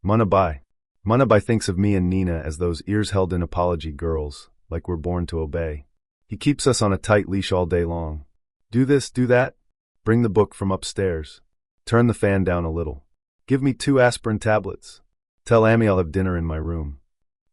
Munna Bhai. Munna Bhai thinks of me and Nina as those ears-held-in apology girls, like we're born to obey. He keeps us on a tight leash all day long. Do this, do that. Bring the book from upstairs. Turn the fan down a little. Give me 2 aspirin tablets. Tell Amy I'll have dinner in my room.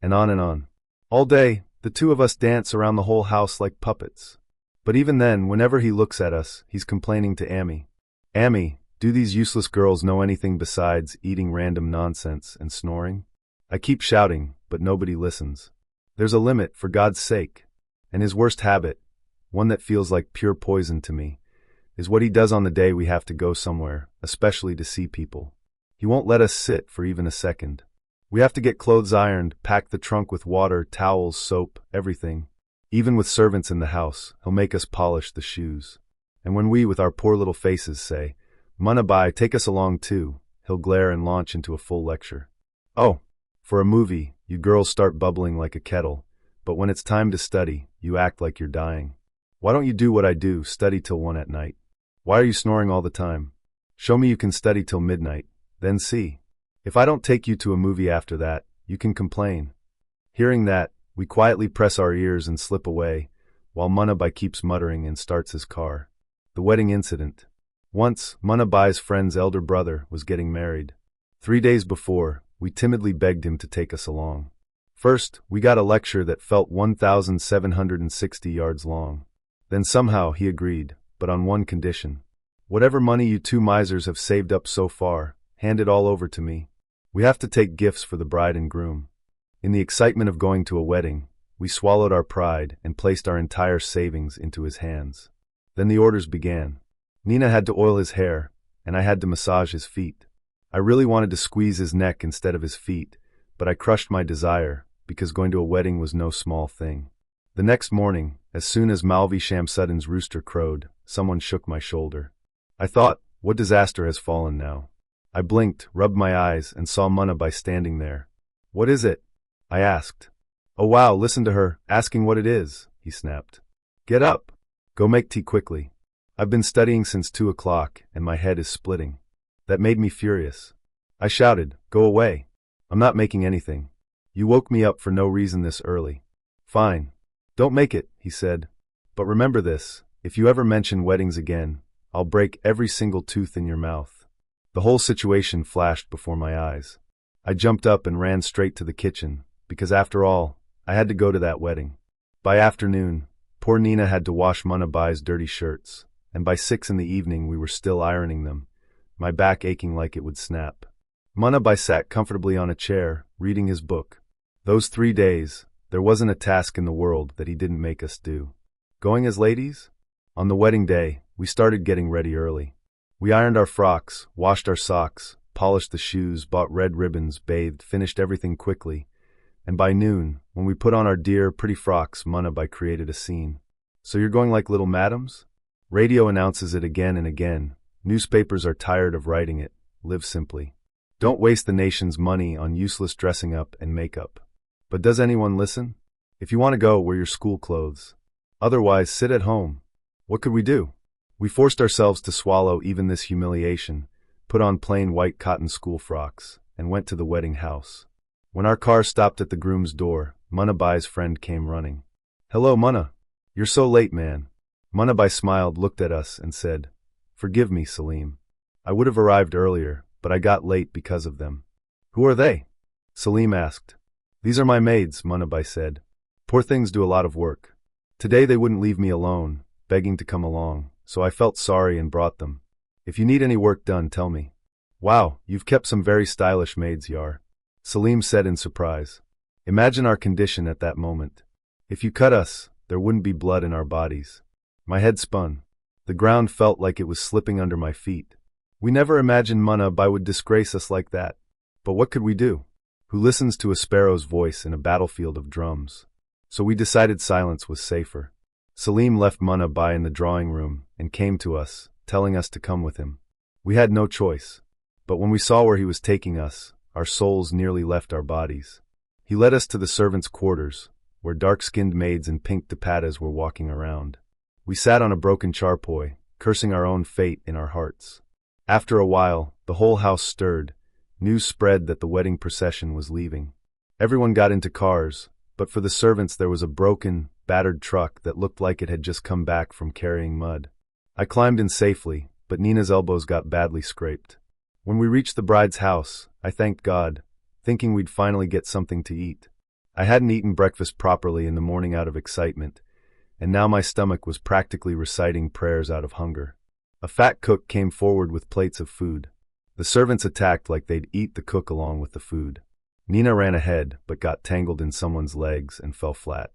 And on and on. All day, the 2 of us dance around the whole house like puppets. But even then, whenever he looks at us, he's complaining to Amy. Amy, do these useless girls know anything besides eating random nonsense and snoring? I keep shouting, but nobody listens. There's a limit, for God's sake. And his worst habit, one that feels like pure poison to me, is what he does on the day we have to go somewhere, especially to see people. He won't let us sit for even a second. We have to get clothes ironed, pack the trunk with water, towels, soap, everything. Even with servants in the house, he'll make us polish the shoes. And when we, with our poor little faces, say, "Munna Bhai, take us along too," he'll glare and launch into a full lecture. Oh, for a movie, you girls start bubbling like a kettle, but when it's time to study, you act like you're dying. Why don't you do what I do, study till 1 at night? Why are you snoring all the time? Show me you can study till midnight, then see. If I don't take you to a movie after that, you can complain. Hearing that, we quietly press our ears and slip away, while Munna Bhai keeps muttering and starts his car. The wedding incident. Once, Munna Bhai's friend's elder brother was getting married. 3 days before, we timidly begged him to take us along. First, we got a lecture that felt 1,760 yards long. Then somehow he agreed, but on one condition. Whatever money you 2 misers have saved up so far, hand it all over to me. We have to take gifts for the bride and groom. In the excitement of going to a wedding, we swallowed our pride and placed our entire savings into his hands. Then the orders began. Nina had to oil his hair, and I had to massage his feet. I really wanted to squeeze his neck instead of his feet, but I crushed my desire, because going to a wedding was no small thing. The next morning, as soon as Malvi Shamsuddin's rooster crowed, someone shook my shoulder. I thought, what disaster has fallen now? I blinked, rubbed my eyes, and saw Munna Bhai standing there. What is it? I asked. Oh wow, listen to her, asking what it is, he snapped. Get up. Go make tea quickly. I've been studying since 2 o'clock, and my head is splitting. That made me furious. I shouted, go away. I'm not making anything. You woke me up for no reason this early. Fine. Don't make it, he said. But remember this, if you ever mention weddings again, I'll break every single tooth in your mouth. The whole situation flashed before my eyes. I jumped up and ran straight to the kitchen, because after all, I had to go to that wedding. By afternoon, poor Nina had to wash Munna Bhai's dirty shirts, and by 6 in the evening we were still ironing them, my back aching like it would snap. Munna Bhai sat comfortably on a chair, reading his book. Those 3 days, there wasn't a task in the world that he didn't make us do. Going as ladies? On the wedding day, we started getting ready early. We ironed our frocks, washed our socks, polished the shoes, bought red ribbons, bathed, finished everything quickly. And by noon, when we put on our dear, pretty frocks, Munna Bhai created a scene. So you're going like little madams? Radio announces it again and again. Newspapers are tired of writing it. Live simply. Don't waste the nation's money on useless dressing up and makeup. But does anyone listen? If you want to go, wear your school clothes. Otherwise, sit at home. What could we do? We forced ourselves to swallow even this humiliation, put on plain white cotton school frocks, and went to the wedding house. When our car stopped at the groom's door, Munna Bhai's friend came running. Hello, Munna. You're so late, man. Munna Bhai smiled, looked at us, and said, Forgive me, Salim. I would have arrived earlier, but I got late because of them. Who are they? Salim asked. These are my maids, Munna Bhai said. Poor things do a lot of work. Today they wouldn't leave me alone, begging to come along, so I felt sorry and brought them. If you need any work done, tell me. Wow, you've kept some very stylish maids, Yar. Salim said in surprise. Imagine our condition at that moment. If you cut us, there wouldn't be blood in our bodies. My head spun. The ground felt like it was slipping under my feet. We never imagined Munna Bhai would disgrace us like that. But what could we do? Who listens to a sparrow's voice in a battlefield of drums? So we decided silence was safer. Salim left Munna Bhai in the drawing room and came to us, telling us to come with him. We had no choice. But when we saw where he was taking us, our souls nearly left our bodies. He led us to the servants' quarters, where dark-skinned maids in pink dupattas were walking around. We sat on a broken charpoy, cursing our own fate in our hearts. After a while, the whole house stirred. News spread that the wedding procession was leaving. Everyone got into cars, but for the servants there was a broken, battered truck that looked like it had just come back from carrying mud. I climbed in safely, but Nina's elbows got badly scraped. When we reached the bride's house, I thanked God, thinking we'd finally get something to eat. I hadn't eaten breakfast properly in the morning out of excitement, and now my stomach was practically reciting prayers out of hunger. A fat cook came forward with plates of food. The servants attacked like they'd eat the cook along with the food. Nina ran ahead, but got tangled in someone's legs and fell flat.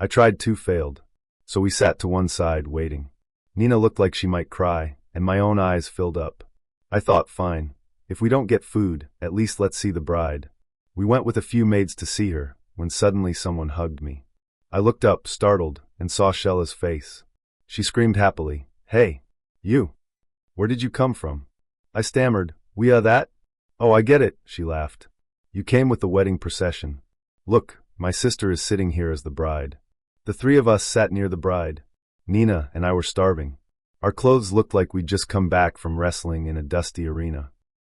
I tried two, failed. So we sat to one side, waiting. Nina looked like she might cry, and my own eyes filled up. I thought, fine. If we don't get food, at least let's see the bride. We went with a few maids to see her, when suddenly someone hugged me. I looked up, startled, and saw Shella's face. She screamed happily, "Hey, you! Where did you come from?" I stammered, that? Oh, I get it," she laughed. "You came with the wedding procession. Look, my sister is sitting here as the bride." The three of us sat near the bride. Nina and I were starving. Our clothes looked like we'd just come back from wrestling in a dusty arena.